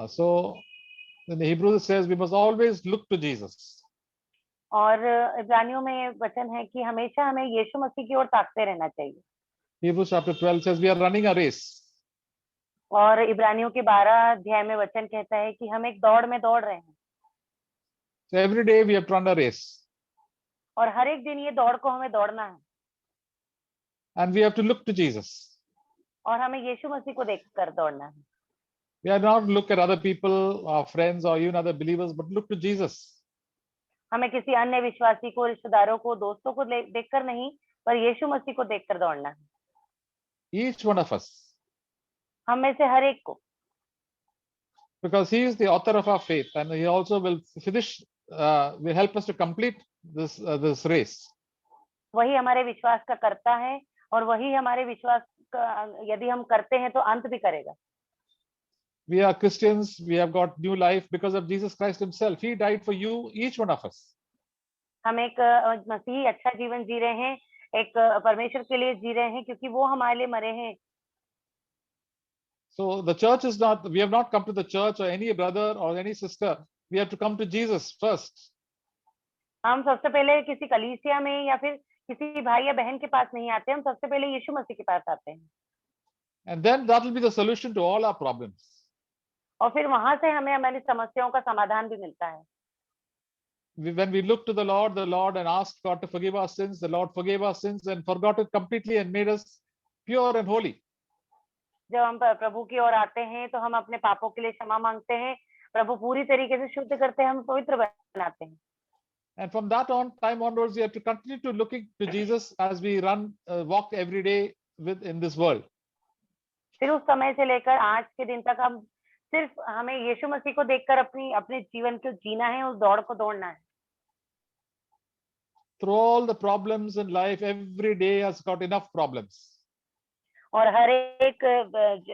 So in the Hebrews it says we must always look to Jesus. और इब्रानियों में ये वचन है कि हमेशा हमें यीशु मसीह की ओर ताकते रहना चाहिए। Hebrews chapter 12 says we are running a race. और इब्रानियों के 12 अध्याय में वचन कहता है कि हम एक दौड़ में दौड़ रहे हैं। So every day we have to run a race. और हर एक दिन ये दौड़ को हमें दौड़ना है। And we have to look to Jesus. और हमें यीशु मसीह को देखकर दौड़ना है। We are not look at other people, our friends, or even other believers, but look to Jesus. हमें किसी अन्य विश्वासी को, रिश्तेदारों को, दोस्तों को देखकर नहीं, पर यीशु मसीह को देखकर दौड़ना है। Each one of us. हम में से हर एक को। Because he is the author of our faith, and he also will finish, will help us to complete this race. वही हमारे विश्वास का करता है और वही हमारे विश्वास का यदि हम करते हैं तो अंत भी करेगा। We are Christians. We have got new life because of Jesus Christ himself. He died for you, each one of us. हम एक मसीही अच्छा जीवन जी रहे हैं, एक परमेश्वर के लिए जी रहे हैं क्योंकि वो हमारे लिए मरे हैं। So the church is not, we have not come to the church or any brother or any sister. We have to come to Jesus first. हम सबसे पहले किसी कलीसिया में या फिर किसी भाई या बहन के पास नहीं आते, हम सबसे पहले यीशु मसीह के पास आते हैं। And then that will be the solution to all our problems. और फिर वहां से हमें हमारी समस्याओं का समाधान भी मिलता है। When we look to the Lord, and asked God to forgive our sins, the Lord forgave our sins and forgot it completely and made us pure and holy. जब हम प्रभु की ओर आते हैं तो हम अपने पापों के लिए क्षमा मांगते हैं, प्रभु पूरी तरीके से शुद्ध करते हैं, हम पवित्र बनाते हैं। And from that time onwards, we have to continue to looking to Jesus as we walk every day in this world. फिर उस समय से लेकर आज के दिन तक हम सिर्फ हमें यीशु मसीह को देखकर अपने जीवन को जीना है, उस दौड़ को दौड़ना है। Through all the problems in life, every day has got enough problems. और हर एक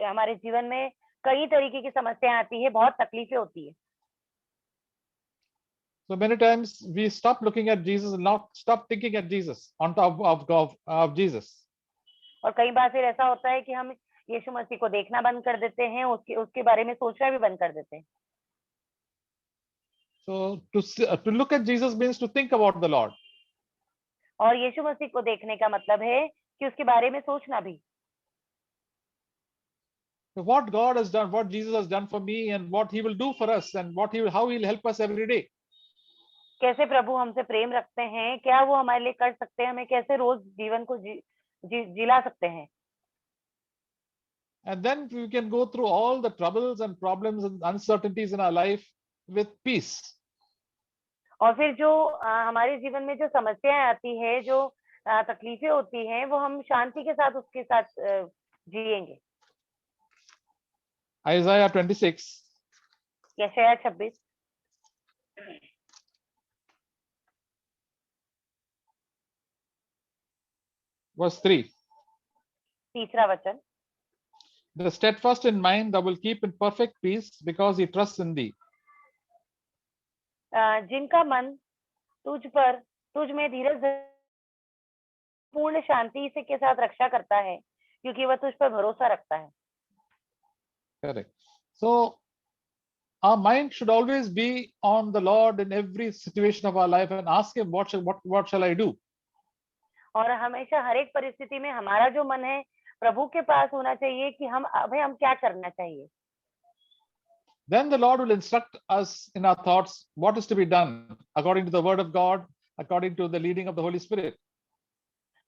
हमारे जीवन में कई तरीके की समस्याएं आती है, बहुत तकलीफें होती है। So many times we stop looking at Jesus and not stop thinking at Jesus on top of Jesus. और कई बार फिर ऐसा होता है कि हम यीशु मसीह को देखना बंद कर देते हैं, उसके बारे में सोचना भी बंद कर देते हैं। So to look at Jesus means to think about the Lord. और यीशु मसीह को देखने का मतलब है कि उसके बारे में सोचना भी। So what God has done, what Jesus has done for me, and what He will do for us, and how He will help us every day. कैसे प्रभु हमसे प्रेम रखते हैं, क्या वो हमारे लिए कर सकते हैं, हमें कैसे रोज जीवन को जिला सकते हैं। And then we can go through all the troubles and problems and uncertainties in our life with peace. और फिर जो हमारे जीवन में जो समस्याएं आती है, जो तकलीफें होती हैं, वो हम शांति के साथ उसके साथ जिएंगे। Isaiah 26. यशायाह 26 verse 3. तीसरा वचन। The steadfast in mind thou will keep in perfect peace because he trusts in thee. जिनका मन तुझ में धीरज पूर्ण शांति से के साथ रक्षा करता है, क्योंकि वह तुझ पर भरोसा रखता है। Correct. So our mind should always be on the Lord in every situation of our life and ask him, what shall I do? और हमेशा हर एक परिस्थिति में हमारा जो मन है प्रभु के पास होना चाहिए कि हम क्या करना चाहिए। Then the Lord will instruct us in our thoughts what is to be done according to the word of God, according to the leading of the Holy Spirit.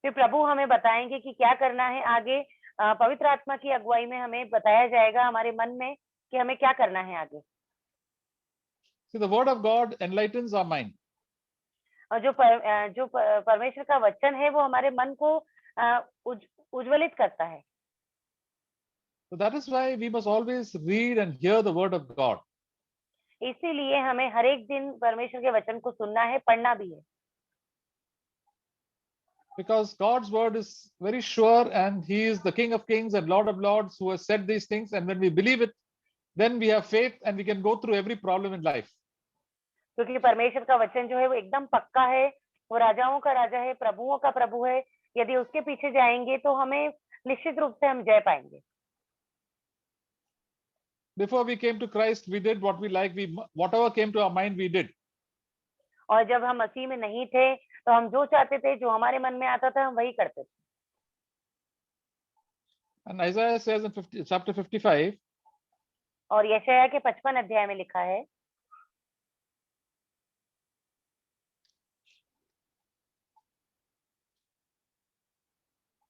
फिर प्रभु हमें बताएंगे कि क्या करना है आगे, पवित्र आत्मा की अगुवाई में हमें बताया जाएगा हमारे मन में कि हमें क्या करना है आगे। See, the word of God enlightens our mind. और जो परमेश्वर का वचन है वो हमारे मन को उज्ज्वलित करता है। So that is why we must always read and hear the word of God. इसीलिए हमें हर एक दिन परमेश्वर के वचन को सुनना है, पढ़ना भी है। Because God's word is very sure and he is the King of Kings and Lord of Lords who has said these things, and when we believe it, then we have faith and we can go through every problem in life. क्योंकि परमेश्वर का वचन जो है वो एकदम पक्का है, वो राजाओं का राजा है, प्रभुओं का प्रभु है। यदि उसके पीछे जाएंगे तो हमें निश्चित रूप से हम जय पाएंगे। Before we came to Christ, we did what we like. Whatever came to our mind, we did. और जब हम मसीह में नहीं थे तो हम जो चाहते थे, जो हमारे मन में आता था, हम वही करते थे। And Isaiah says in chapter 55, और यशायाह के 55 अध्याय में लिखा है,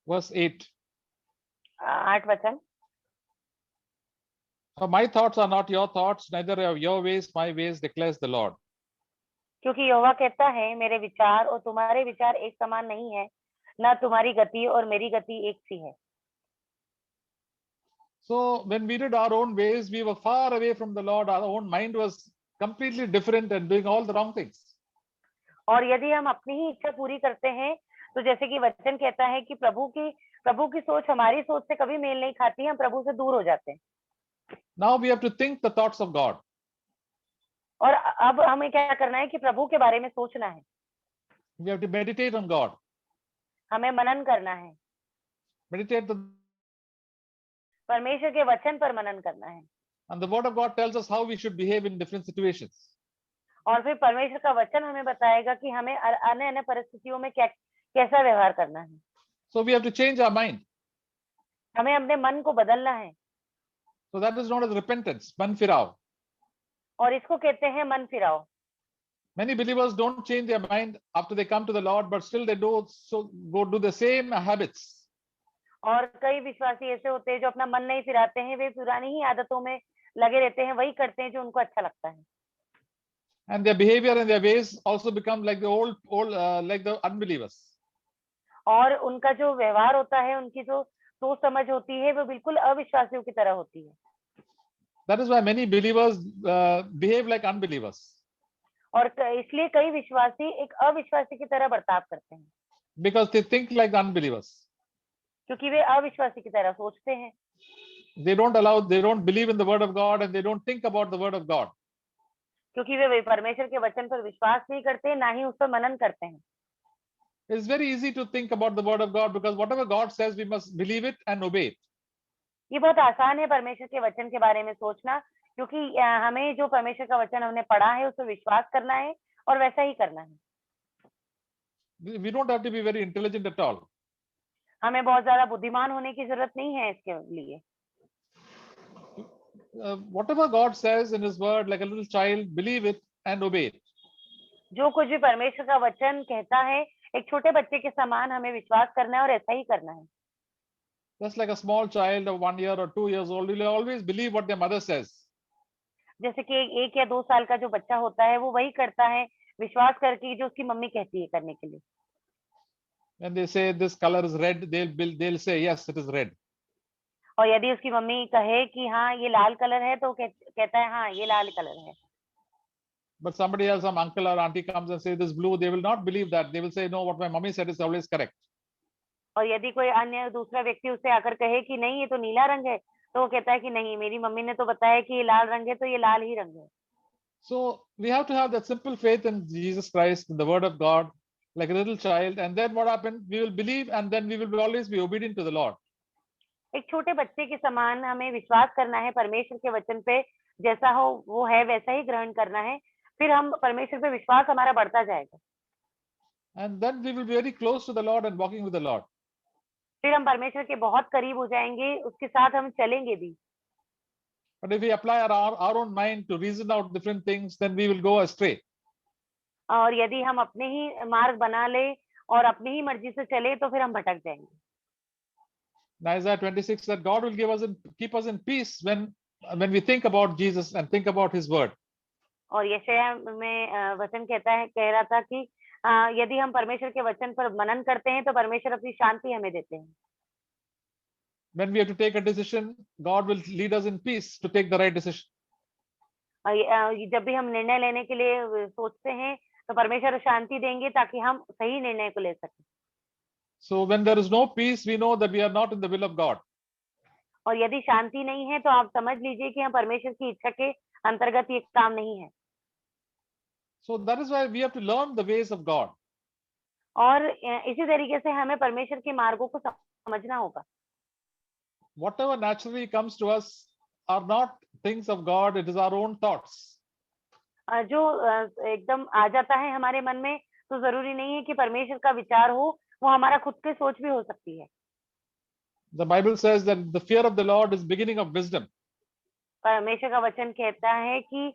verse 8, 8 वचन, For my thoughts are not your thoughts, neither are your ways my ways, declares the Lord. क्योंकि यहोवा कहता है, मेरे विचार और तुम्हारे विचार एक समान नहीं है, ना तुम्हारी गति और मेरी गति एक सी है। So when we did our own ways, we were far away from the Lord. Our own mind was completely different and doing all the wrong things. और यदि हम अपनी ही इच्छा पूरी करते हैं, तो जैसे कि वचन कहता है कि प्रभु की सोच हमारी सोच से कभी मेल नहीं खाती, हम प्रभु से दूर हो जाते हैं। Now we have to think the thoughts of God. और अब हमें क्या करना है कि प्रभु के बारे में सोचना है। We have to meditate on God. हमें मनन करना है, Meditate परमेश्वर के वचन पर मनन करना है। and the word of God tells us how we should behave in different situations. और फिर परमेश्वर का वचन हमें बताएगा कि हमें अन्य अन्य परिस्थितियों में कैसा व्यवहार करना है। So we have to change our mind. हमें अपने मन को बदलना है। So that is known as repentance, man firao. और इसको कहते हैं मन फिराओ। Many believers don't change their mind after they come to the Lord, but still they do the same habits. और कई विश्वासी ऐसे होते हैं जो अपना मन नहीं फिराते हैं, वे पुरानी ही आदतों में लगे रहते हैं, वही करते हैं जो उनको अच्छा लगता है। And their behavior and their ways also become like the like the unbelievers. और उनका जो व्यवहार होता है, उनकी जो सोच समझ होती है, वो बिल्कुल अविश्वासियों की तरह होती है। That is why many believers behave like unbelievers. और इसलिए कई विश्वासी एक अविश्वासी की तरह बर्ताव करते हैं। Because they think like the unbelievers. क्योंकि वे अविश्वासी की तरह सोचते हैं। They don't believe in the word of God and they don't think about the word of God. क्योंकि वे परमेश्वर के वचन पर विश्वास नहीं करते, ना ही उस पर मनन करते हैं। It's very easy to think about the word of God because whatever God says, we must believe it and obey it. ये बहुत आसान है परमेश्वर के वचन के बारे में सोचना, क्योंकि हमें जो परमेश्वर का वचन हमने पढ़ा है उस पर विश्वास करना है और वैसा ही करना है। We don't have to be very intelligent at all. हमें बहुत ज्यादा बुद्धिमान होने की जरूरत नहीं है इसके लिए। Whatever God says in His word, like a little child, believe it and obey it. जो कुछ भी परमेश्वर का वचन कहता है, एक छोटे बच्चे के समान हमें विश्वास करना है और ऐसा ही करना है। Just like a small child of 1 year or 2 years old will always believe what their mother says. जैसे कि 1 या 2 साल का जो बच्चा होता है, वो वही करता है विश्वास करके जो उसकी मम्मी कहती है करने के लिए। When they say this color is red, they'll say yes, it is red. और यदि उसकी मम्मी कहे कि हाँ ये लाल कलर है, तो कहता है हाँ ये लाल कलर है। But somebody else, some uncle or auntie comes and say this blue, they will not believe that. They will say no, what my mommy said is always correct. और यदि कोई अन्य दूसरा व्यक्ति उससे आकर कहे कि नहीं ये तो नीला रंग है, तो वो कहता है कि नहीं मेरी मम्मी ने तो बताया कि ये लाल रंग है, तो ये लाल ही रंग है। So we have to have that simple faith in Jesus Christ, in the word of God, like a little child. And then what happens? We will believe and then we will always be obedient to the Lord. एक छोटे बच्चे के समान हमें विश्वास करना है परमेश्वर के वचन पे, जैसा हो वो है वैसा ही ग्रहण करना है, फिर हम परमेश्वर पे विश्वास हमारा बढ़ता जाएगा। And then we will be very close to the Lord and walking with the Lord. फिर हम परमेश्वर के बहुत करीब हो जाएंगे, उसके साथ हम चलेंगे भी। But if we apply our own mind to reason out different things, then we will go astray. और यदि हम अपने ही मार्ग बना ले और अपनी ही मर्जी से चले, तो फिर हम भटक जाएंगे। Isaiah 26 that God will keep us in peace when we think about Jesus and think about His word. और यशायाह में वचन कह रहा था कि यदि हम परमेश्वर के वचन पर मनन करते हैं, तो परमेश्वर अपनी शांति हमें देते हैं। When we have to take a decision, God will lead us in peace to take the right decision. जब भी हम निर्णय लेने के लिए सोचते हैं, तो परमेश्वर शांति देंगे ताकि हम सही निर्णय को ले सकें। So when there is no peace, we know that we are not in the will of God. और यदि शांति नहीं है, तो आप समझ लीजिए कि हम परमेश्वर की इच्छा के अंतर्गत ये काम नहीं है। So that is why we have to learn the ways of God. और इसी तरीके से हमें परमेश्वर के मार्गों को समझना होगा। Whatever naturally comes to us are not things of God, it is our own thoughts. जो एकदम आ जाता है हमारे मन में, तो जरूरी नहीं है कि परमेश्वर का विचार हो, वो हमारा खुद की सोच भी हो सकती है। The Bible says that the fear of the Lord is beginning of wisdom. परमेश्वर का वचन कहता है कि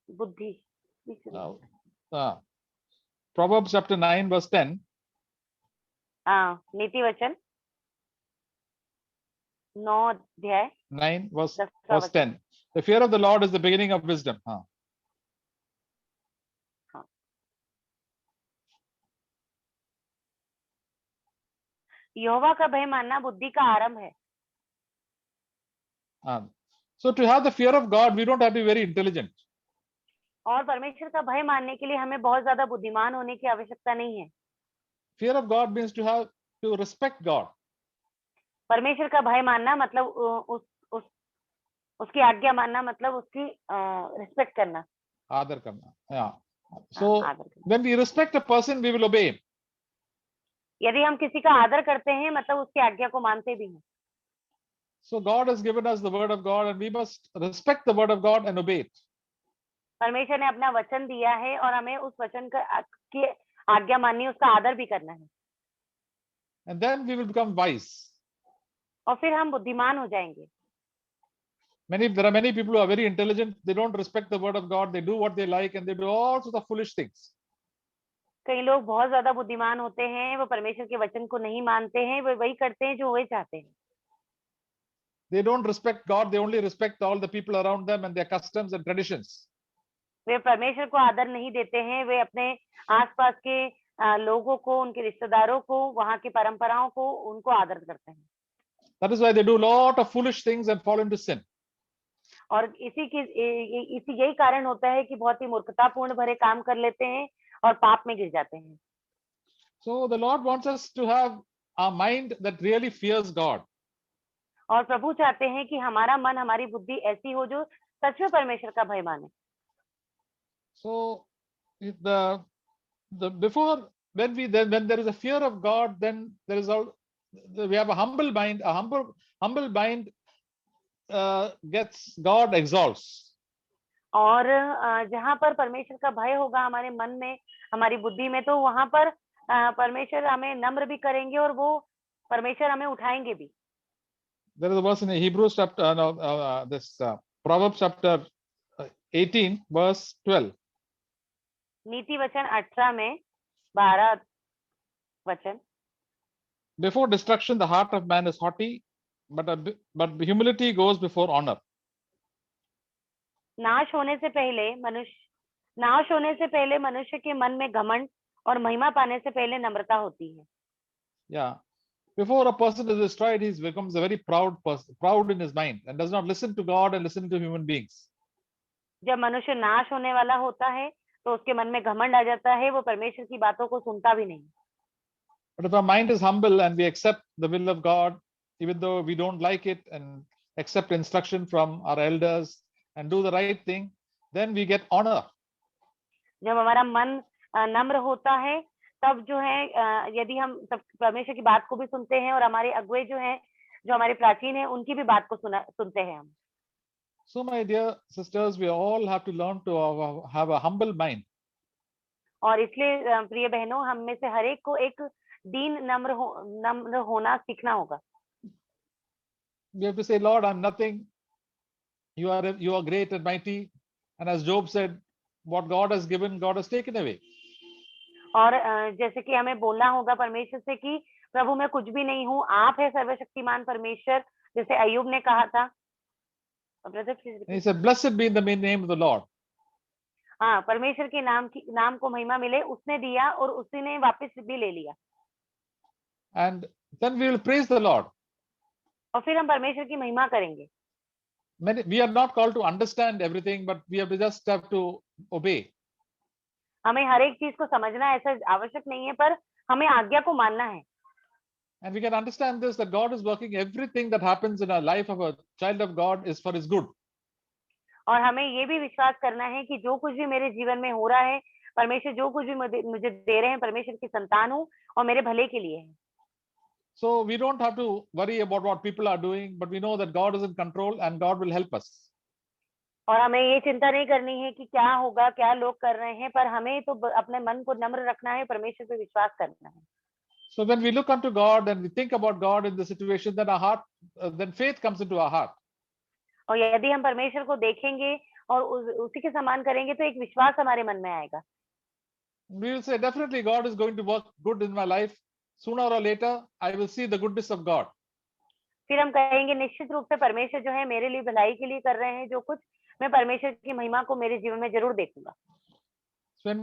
बुद्धि Proverbs chapter 9 verse 10. नीति वचन 9 अध्याय 9 verse 10 10. The fear of the Lord is the beginning of wisdom. यहोवा का भय मानना बुद्धि का आरंभ है। So to have the fear of God, we don't have to be very intelligent. और परमेश्वर का भय मानने के लिए हमें बहुत ज्यादा बुद्धिमान होने की आवश्यकता नहीं है। Fear of God means to respect God. परमेश्वर का भय मानना मतलब उसकी आज्ञा मानना, मतलब उसकी रिस्पेक्ट करना, आदर करना। Yeah. So when we respect a person, we will obey him. यदि हम किसी का आदर करते हैं मतलब उसकी आज्ञा को मानते भी हैं। So God has given us the word of God and we must respect the word of God and obey it. परमेश्वर ने अपना वचन दिया है और हमें उस वचन की आज्ञा माननी है, उसका आदर भी करना है। And then we will become wise. और फिर हम बुद्धिमान हो जाएंगे। There are many people who are very intelligent. They don't respect the word of God. They do what they like and they do all sorts of foolish things. कई लोग बहुत ज्यादा बुद्धिमान होते हैं, वो परमेश्वर के वचन को नहीं मानते हैं, वो वही करते हैं जो वे चाहते हैं। They don't respect God. They only respect all the people around them and their customs and traditions. वे परमेश्वर को आदर नहीं देते हैं, वे अपने आसपास के लोगों को, उनके रिश्तेदारों को, वहां की परंपराओं को, उनको आदर करते हैं। That is why they do a lot of foolish things and fall into sin. और इसी यही कारण होता है कि बहुत ही मूर्खतापूर्ण भरे काम कर लेते हैं और पाप में गिर जाते हैं। So the Lord wants us to have a mind that really fears God. और प्रभु चाहते हैं कि हमारा मन, हमारी बुद्धि ऐसी हो जो सच में परमेश्वर का भय माने। So before when there is a fear of God, then there is we have a humble mind. A humble mind gets God exalts. और जहाँ पर परमेश्वर का भय होगा हमारे मन में, हमारी बुद्धि में, तो वहां पर परमेश्वर हमें नम्र भी करेंगे और वो परमेश्वर हमें उठाएंगे भी। There is a verse in Hebrews chapter, Proverbs chapter 18 verse 12. नीति वचन 18 में 12 वचन। Before destruction, the heart of man is haughty, but humility goes before honor. नाश होने से पहले मनुष्य के मन में घमंड और महिमा पाने से पहले नम्रता होती है। Yeah. Before a person is destroyed, he becomes a very proud person, proud in his mind, and does not listen to God and listen to human beings. जब मनुष्य नाश होने वाला होता है तो उसके मन में घमंड आ जाता है, वो परमेश्वर की बातों को सुनता भी नहीं। But if our mind is humble and we accept the will of God, even though we don't like it, and accept instruction from our elders and do the right thing, then we get honor. जब हमारा मन नम्र होता है, तब जो है यदि हम सब परमेश्वर की बात को भी सुनते हैं और हमारे अगुवे जो हैं, जो हमारे प्राचीन हैं, उनकी भी बात को सुनते हैं हम। So my dear sisters, we all have to learn to have a humble mind. और इसलिए प्रिय बहनों, हम में से हर एक को एक दीन नम्र होना सीखना होगा। We have to say, Lord, I'm nothing. You are great and mighty. And as Job said, what God has given, God has taken away. और जैसे कि हमें बोलना होगा परमेश्वर से कि प्रभु मैं कुछ भी नहीं हूँ, आप है सर्वशक्तिमान परमेश्वर, जैसे अय्यूब ने कहा था। He said, blessed be the name of the Lord. हाँ, परमेश्वर के नाम को महिमा मिले, उसने दिया और उसी ने वापस भी ले लिया। And then we will praise the Lord. और फिर हम परमेश्वर की महिमा करेंगे। We are not called to understand everything, but we just have to obey. हमें हर एक चीज को समझना ऐसा आवश्यक नहीं है, पर हमें आज्ञा को मानना है। And we can understand this, that God is working everything that happens in our life of a child of God is for his good. और हमें ये भी विश्वास करना है कि जो कुछ भी मेरे जीवन में हो रहा है, परमेश्वर जो कुछ भी मुझे दे रहे हैं, परमेश्वर की संतान हूँ और मेरे भले के लिए है। So we don't have to worry about what people are doing, but we know that God is in control and God will help us. और हमें ये चिंता नहीं करनी है कि क्या होगा, क्या लोग कर रहे हैं, पर हमें तो अपने मन को नम्र रखना है, परमेश्वर पे विश्वास करना है। So when we look unto God and we think about God in the situation, then our heart, then faith comes into our heart. और यदि हम परमेश्वर को देखेंगे और उसी के समान करेंगे तो एक विश्वास हमारे मन में आएगा। We will say, definitely God is going to work good in my life. Sooner or later, I will see the goodness of God. फिर हम कहेंगे निश्चित रूप से परमेश्वर जो है मेरे लिए भलाई के लिए कर रहे हैं जो कुछ, मैं परमेश्वर की महिमा को मेरे जीवन में जरूर देखूंगा। So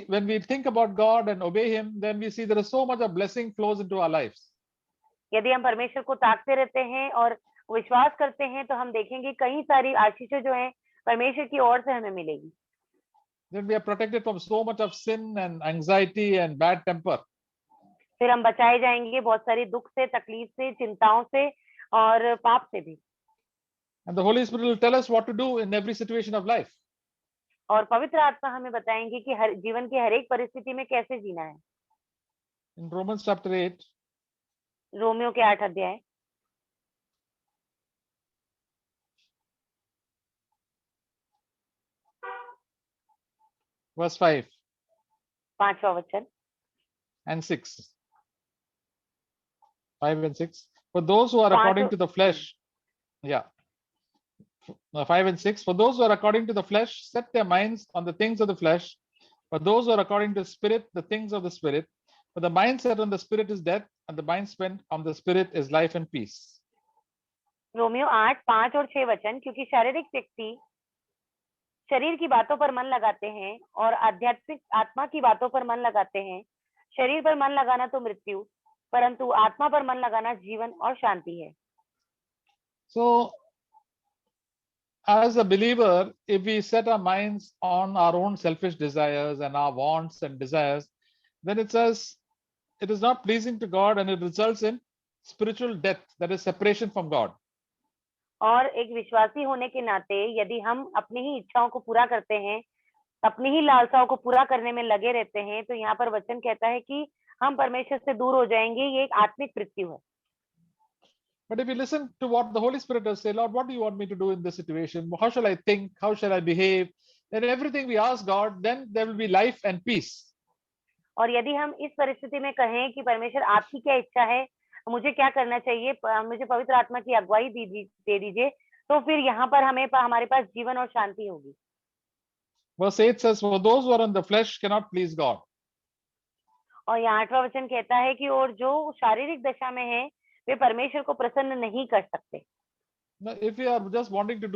when we think about God and obey Him, then we see there is so much of blessing flows into our lives. यदि हम परमेश्वर को ताकते रहते हैं और विश्वास करते हैं तो हम देखेंगे कई सारी आशीषें जो हैं परमेश्वर की ओर से हमें मिलेगी। Then we are protected from so much of sin and anxiety and bad temper. फिर हम बचाए जाएंगे बहुत सारी दुख से, तकलीफ से, चिंताओं से और पाप से भी। And the Holy Spirit will tell us what to do in every situation of life. और पवित्र आत्मा हमें बताएंगे कि हर जीवन की हर एक परिस्थिति में कैसे जीना है। In Romans chapter 8, रोमियो के 8 अध्याय verse 5 5वां वचन and 6. 5 and 6. For those who are according to the flesh, 5 and 6. For those who are according to the flesh, set their minds on the things of the flesh. For those who are according to the Spirit, the things of the Spirit. For the mind set on the Spirit is death, and the mind spent on the Spirit is life and peace. Romeo 8, 5 और 6 वचन, क्योंकि शारीरिक व्यक्ति शरीर की बातों पर मन लगाते हैं और आध्यात्मिक आत्मा की बातों पर मन लगाते हैं। शरीर पर मन लगाना तो मृत्यु, परंतु आत्मा पर मन लगाना जीवन और शांति है। So, as a believer, if we set our minds on our own selfish desires and our wants and desires, then it says it is not pleasing to God and it results in spiritual death, that is separation from God. और एक विश्वासी होने के नाते यदि हम अपनी ही इच्छाओं को पूरा करते हैं, अपनी ही लालसाओं को पूरा करने में लगे रहते हैं, तो यहाँ पर वचन कहता है कि हम परमेश्वर से दूर हो जाएंगे। ये एक आत्मिक मृत्यु है। But if you listen to what the Holy Spirit does say, Lord, what do you want me to do in this situation? How shall I think? How shall I behave? Then everything we ask God, then there will be life and peace. और यदि हम इस परिस्थिति में कहें कि परमेश्वर आपकी क्या इच्छा है, मुझे क्या करना चाहिए, मुझे पवित्र आत्मा की अगुवाई दे दीजिए, तो फिर यहाँ पर हमारे पास जीवन और शांति होगी। Verse 8 says, for those who are in the flesh cannot please God. और यहाँ 8वां वचन कहता है कि और जो शारीरिक दशा में है वे परमेश्वर को प्रसन्न नहीं कर सकते। If we are just wanting to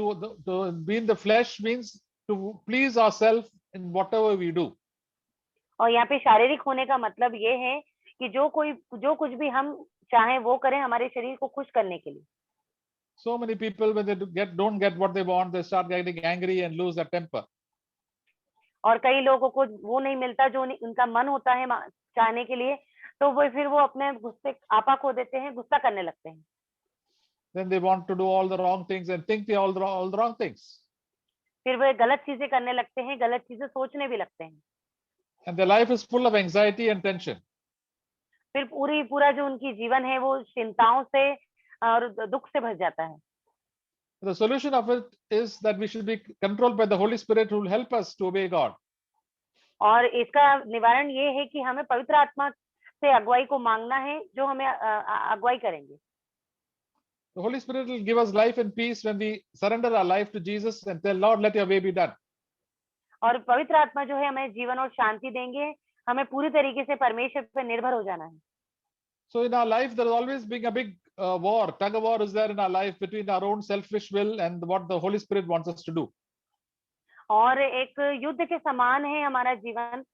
be in the flesh means to please ourselves in whatever we do. और यहाँ पे शारीरिक होने का मतलब ये है कि जो कुछ भी हम चाहें वो करें हमारे शरीर को खुश करने के लिए। So many people when they don't get what they want, they start getting angry and lose their temper. और कई लोगों को वो नहीं मिलता जो उनका मन होता है चाहने के लिए, तो वो अपने गुस्से आपा खो देते हैं, गुस्सा करने लगते हैं। Then they want to do all the wrong things and think they all the wrong things. फिर वे गलत चीजें करने लगते हैं, गलत चीजें सोचने भी लगते हैं। And their life is full of anxiety and tension. फिर पूरा जो उनकी जीवन है वो चिंताओं से और दुख से भर जाता है। The solution of it is that we should be controlled by the Holy Spirit who will help us to obey God. और इसका निवारण ये है कि हमें पवित्र आत्मा से अगुवाई को मांगना है जो हमें अगुवाई करेंगे। The Holy Spirit will give us life and peace when we surrender our life to Jesus and tell, Lord, let your will be done. और पवित्र आत्मा जो है हमें जीवन और शांति देंगे, हमें पूरी तरीके से परमेश्वर पर निर्भर हो जाना है। So in our life, there is always being a big war, tug of war is there in our life between our own selfish will and what the Holy Spirit wants us to do. और एक युद्ध के समान है हमारा जीवन,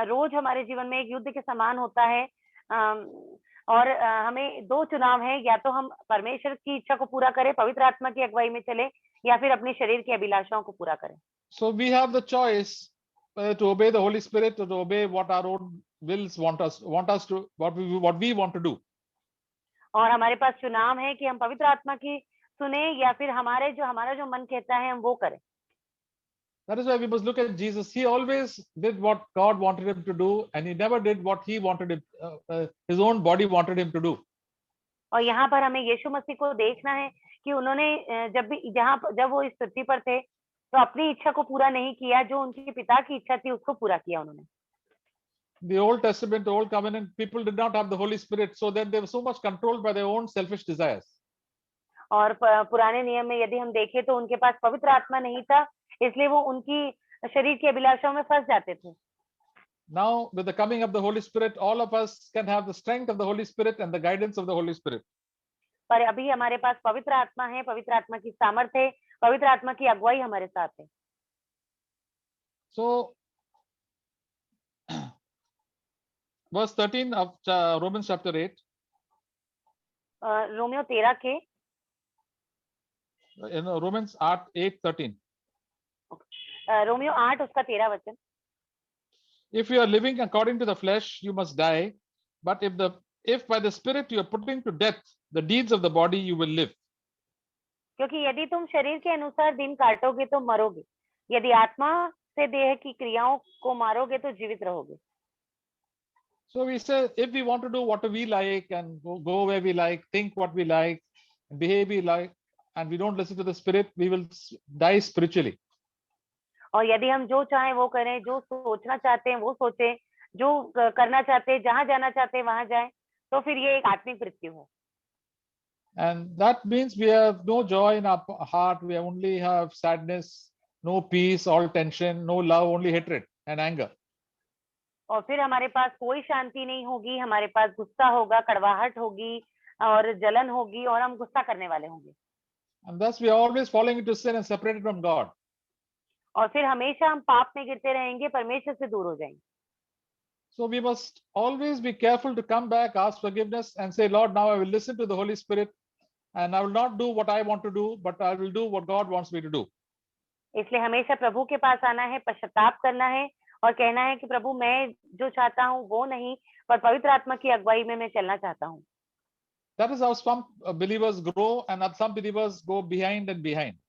रोज हमारे जीवन में एक युद्ध के समान होता है। और हमें दो चुनाव है, या तो हम परमेश्वर की इच्छा को पूरा करें, पवित्र आत्मा की अगुवाई में चले, या फिर अपने शरीर की अभिलाषाओं को पूरा करें। So we have the choice to obey the Holy Spirit or to obey what our own wills want us to, what we want to do. और हमारे पास चुनाव है कि हम पवित्र आत्मा की सुने या फिर हमारा जो मन कहता है हम वो करें। That is why we must look at Jesus. He always did what God wanted him to do, and he never did what he wanted him, his own body wanted him to do. और यहाँ पर हमें यीशु मसीह को देखना है कि उन्होंने जब वो इस पृथ्वी पर थे तो अपनी इच्छा को पूरा नहीं किया, जो उनके पिता की इच्छा थी उसको पूरा किया उन्होंने। The Old Testament, the Old Covenant, people did not have the Holy Spirit, so that they were so much controlled by their own selfish desires. और पुराने नियम में यदि हम देखें तो उनके पास पवित्र आत्मा नहीं था, इसलिए वो उनकी शरीर की अभिलाषाओं में फंस जाते थे। Now, with the coming of the Holy Spirit, all of us can have the strength of the Holy Spirit and the guidance of the Holy Spirit. पर अभी हमारे पास पवित्र आत्मा है, पवित्र आत्मा की सामर्थ्य है, पवित्र आत्मा की अगुवाई हमारे साथ है। So, verse 13 of Romans chapter 8, Romeo 13 के Romans 8:13. रोमियो 8 उसका 13 वचन। If you are living according to the flesh, you must die. But if by the Spirit you are putting to death the deeds of the body, you will live. क्योंकि यदि तुम शरीर के अनुसार दिन काटोगे तो मरोगे, यदि आत्मा से देह की क्रियाओं को मारोगे तो जीवित रहोगे। So we say, if we want to do what we like and go where we like, think what we like, behave we like, and we don't listen to the Spirit, we will die spiritually. और यदि हम जो चाहें वो करें, जो सोचना चाहते हैं वो सोचें, जो करना चाहते हैं, जहां जाना चाहते हैं वहां जाएं, तो फिर ये एक आत्मिक मृत्यु है। And that means we have no joy in our heart. We only have sadness, no peace, all tension, no love, only hatred and anger. और फिर हमारे पास कोई शांति नहीं होगी, हमारे पास गुस्सा होगा, कड़वाहट होगी और जलन होगी और हम गुस्सा करने वाले होंगे। And thus we are always falling into sin and separated from God. और फिर हमेशा हम पाप में गिरते रहेंगे, परमेश्वर से दूर हो जाएंगे। So we must always be careful to come back, ask forgiveness, and say, Lord, now I will listen to the Holy Spirit, and I will not do what I want to do, but I will do what God wants me to do. इसलिए हमेशा प्रभु के पास आना है, पश्चाताप करना है और कहना है कि प्रभु मैं जो चाहता हूँ वो नहीं, पर पवित्र आत्मा की अगुवाई में मैं चलना चाहता हूँ। That is how some believers grow, and some believers go behind and behind.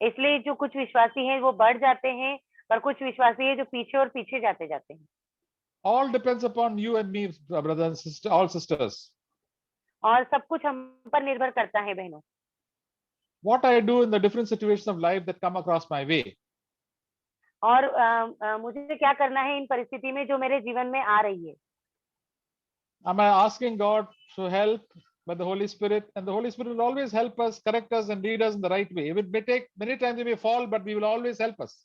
इसलिए जो कुछ विश्वासी हैं वो बढ़ जाते हैं, पर कुछ विश्वासी हैं जो पीछे और पीछे जाते जाते हैं। All depends upon you and me, brothers and sisters, all sisters. और सब कुछ हम पर निर्भर करता है बहनों। What I do in the different situations of life that come across my way. और मुझे क्या करना है इन परिस्थिति में जो मेरे जीवन में आ रही है। Am I asking God to help by the Holy Spirit? And the Holy Spirit will always help us, correct us, and lead us in the right way. It may take many times we may fall, but we will always help us.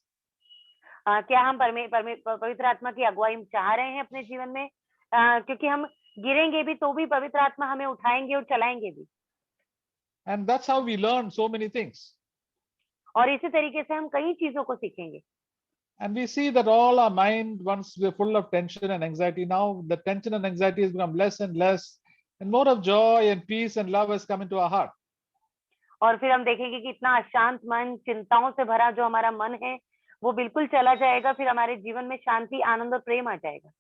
क्या हम पवित्र आत्मा की अगुवाई चाह रहे हैं अपने जीवन में? क्योंकि हम गिरेंगे भी तो भी पवित्र आत्मा हमें उठाएंगे और चलाएंगे भी। And that's how we learn so many things. और इसी तरीके से हम कई चीजों को सीखेंगे। And we see that all our mind, once we're full of tension and anxiety, now the tension and anxiety has become less and less, and more of joy and peace and love has come into our heart. और फिर हम देखेंगे कि इतना अशांत मन, चिंताओं से भरा जो हमारा मन है वो बिल्कुल चला जाएगा, फिर हमारे जीवन में शांति, आनंद और प्रेम आ जाएगा।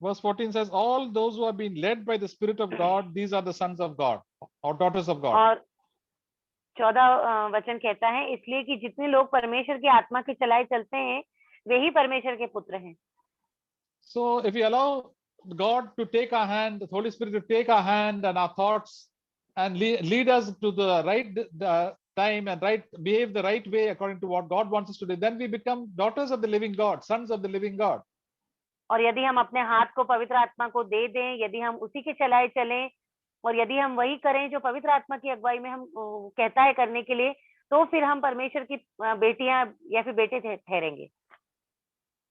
Verse 14 says, all those who have been led by the Spirit of God, these are the sons of God or daughters of God. और 14 वचन कहता है, इसलिए कि जितने लोग परमेश्वर की आत्मा के चलाए चलते हैं वे ही परमेश्वर के पुत्र हैं। So if we allow God to take our hand, the Holy Spirit to take our hand and our thoughts and lead us to the right time and behave the right way according to what God wants us to do, then we become daughters of the living God, sons of the living God. और यदि हम अपने हाथ को पवित्र आत्मा को दे दें, यदि हम उसी के चलाए चलें और यदि हम वही करें जो पवित्र आत्मा की अगुवाई में हम कहता है करने के लिए, तो फिर हम परमेश्वर की बेटियां या फिर बेटे ठहरेंगे।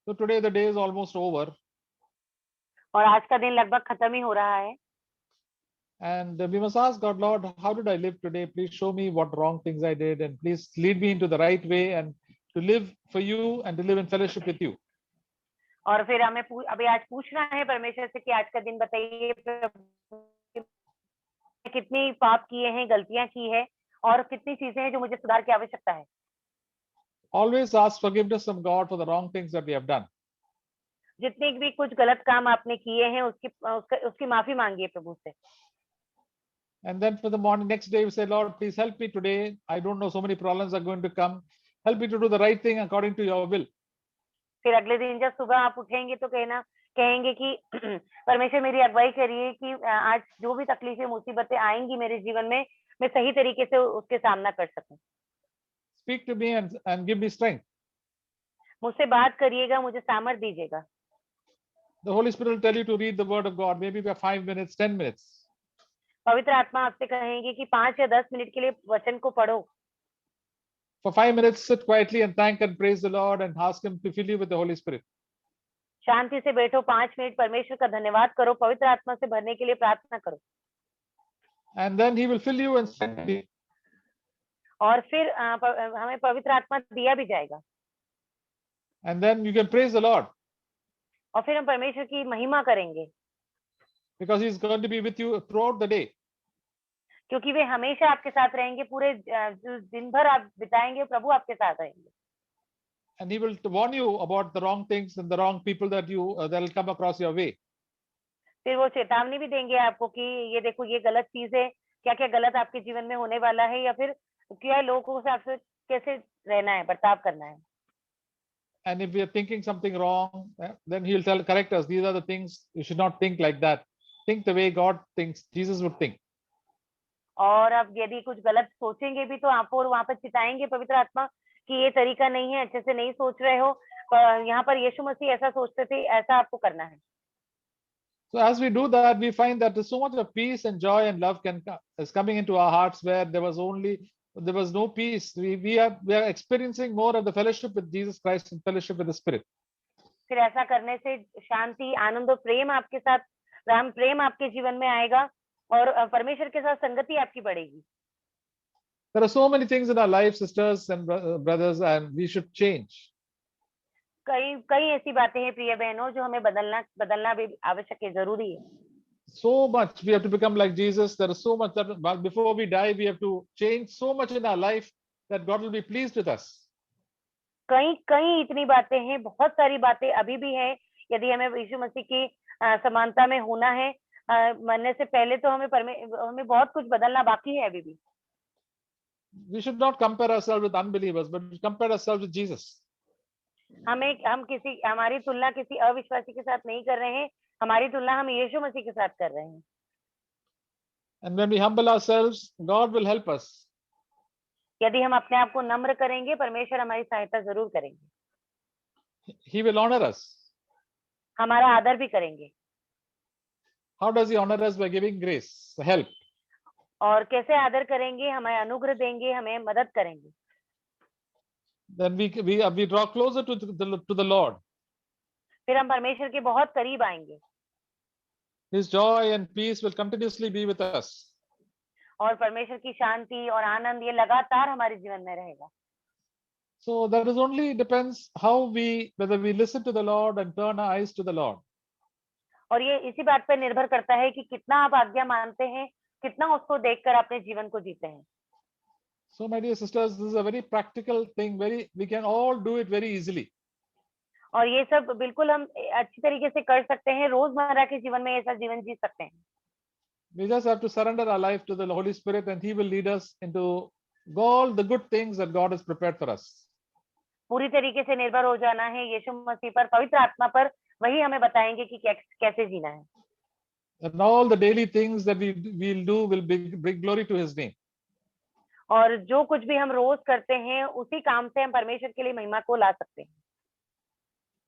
So today the day is almost over. और आज का दिन लगभग खत्म ही हो रहा है। And we must ask God, Lord, how did I live today? Please show me what wrong things I did, and please lead me into the right way and to live for you and to live in fellowship with you. और फिर हमें अभी आज पूछना है परमेश्वर से कि आज का दिन बताइए कितनी पाप किए हैं, गलतियां की है और कितनी चीजें हैं जो मुझे सुधार की आवश्यकता है। Always ask forgiveness from God for the wrong things that we have done. जितने भी कुछ गलत काम आपने किए हैं उसकी माफी मांगिए प्रभु से। And then for the morning, next day, we say, Lord, please help me today. I don't know, so many problems are going to come. Help me to do the right thing according to your will. फिर अगले दिन जब सुबह आप उठेंगे तो कहना कहेंगे कि परमेश्वर मेरी अगुवाई करिए कि आज जो भी तकलीफें मुसीबतें आएंगी मेरे जीवन में, मैं सही तरीके से उसके सामना कर सकूं। Speak to me and give me strength. मुझसे बात करिएगा, मुझे सामर्थ दीजिएगा। The Holy Spirit will tell you to read the Word of God, maybe by 5 minutes, 10 minutes. पवित्र आत्मा आपसे कहेंगे कि 5 या 10 मिनट के लिए वचन को पढ़ो। For 5 minutes, sit quietly and thank and praise the Lord and ask Him to fill you with the Holy Spirit. शांति से बैठो, 5 मिनट परमेश्वर का धन्यवाद करो, पवित्र आत्मा से भरने के लिए प्रार्थना करो। And then He will fill you and strengthen you. और फिर हमें पवित्र आत्मा दिया भी जाएगा। And then you can praise the Lord और फिर हम परमेश्वर की महिमा करेंगे, because He's going to be with you throughout the day. क्योंकि वे हमेशा आपके साथ रहेंगे। पूरे जो दिन भर आप बिताएंगे, प्रभु आपके साथ रहेंगे। And He will warn you about the wrong things and the wrong people that will come across your way. फिर वो चेतावनी भी देंगे आपको कि ये देखो, ये गलत चीज है, क्या क्या गलत आपके जीवन में होने वाला है, या फिर क्या लोगों से आपसे कैसे रहना है, बर्ताव करना है। And if we are thinking something wrong, then He'll correct us. These are the things you should not think like that. Think the way God thinks, Jesus would think. और अब यदि कुछ गलत सोचेंगे भी तो आपको वहां पर चिताएंगे पवित्र आत्मा कि ये तरीका नहीं है, अच्छे से नहीं सोच रहे हो, यहाँ पर यीशु मसीह ऐसा सोचते थे, ऐसा आपको करना है। So as we do that, we find that there's so much of peace and joy and love is coming into our hearts where there was no peace. We are experiencing more of the fellowship with Jesus Christ and fellowship with the Spirit. फिर ऐसा करने से शांति, आनंद और प्रेम आपके साथ, राम प्रेम आपके जीवन में आएगा और परमेश्वर के साथ संगति आपकी बढ़ेगी। There are so many things in our life, sisters and brothers, and we should change. कई ऐसी बातें हैं प्रिय बहनों जो हमें बदलना भी आवश्यक है, जरूरी है। So much we have to become like Jesus. There is so much that before we die, we have to change so much in our life that God will be pleased with us. कई इतनी बातें हैं, बहुत सारी बातें अभी भी हैं। यदि हमें यीशु मसीह की समानता में होना है, मरने से पहले तो हमें बहुत कुछ बदलना बाकी है अभी भी। We should not compare ourselves with unbelievers, but compare ourselves with Jesus. हमारी तुलना किसी अविश्वासी के साथ नहीं कर रहे हैं, हमारी तुलना हम यीशु मसीह के साथ कर रहे हैं। And when we humble ourselves, God will help us. यदि हम अपने आप को नम्र करेंगे, परमेश्वर हमारी सहायता जरूर करेंगे। He will honor us. हमारा आदर भी करेंगे। How does He honor us? By giving grace, help. और कैसे आदर करेंगे? हमें अनुग्रह देंगे, हमें मदद करेंगे। Then we draw closer to the Lord. फिर हम परमेश्वर के बहुत करीब आएंगे। His joy and peace will continuously be with us. और परमेश्वर की शांति और आनंद ये लगातार हमारे जीवन में रहेगा। So that is only depends whether we listen to the Lord and turn our eyes to the Lord. और ये इसी बात पर निर्भर करता है कि कितना आप आज्ञा मानते हैं, कितना उसको देखकर अपने जीवन को जीते हैं। So my dear sisters, this is a very practical thing. We can all do it very easily. और ये सब बिल्कुल हम अच्छी तरीके से कर सकते हैं, रोजमर्रा के जीवन में ऐसा जीवन जी सकते हैं। We just have to surrender our life to the Holy Spirit, and He will lead us into all the good things that God has prepared for us. पूरी तरीके से निर्भर हो जाना है यीशु मसीह पर, पवित्र आत्मा पर, वही हमें बताएंगे कि कैसे जीना है। And all the daily things that we'll do will bring glory to His name. और जो कुछ भी हम रोज करते हैं, उसी काम से हम परमेश्वर के लिए महिमा को ला सकते हैं।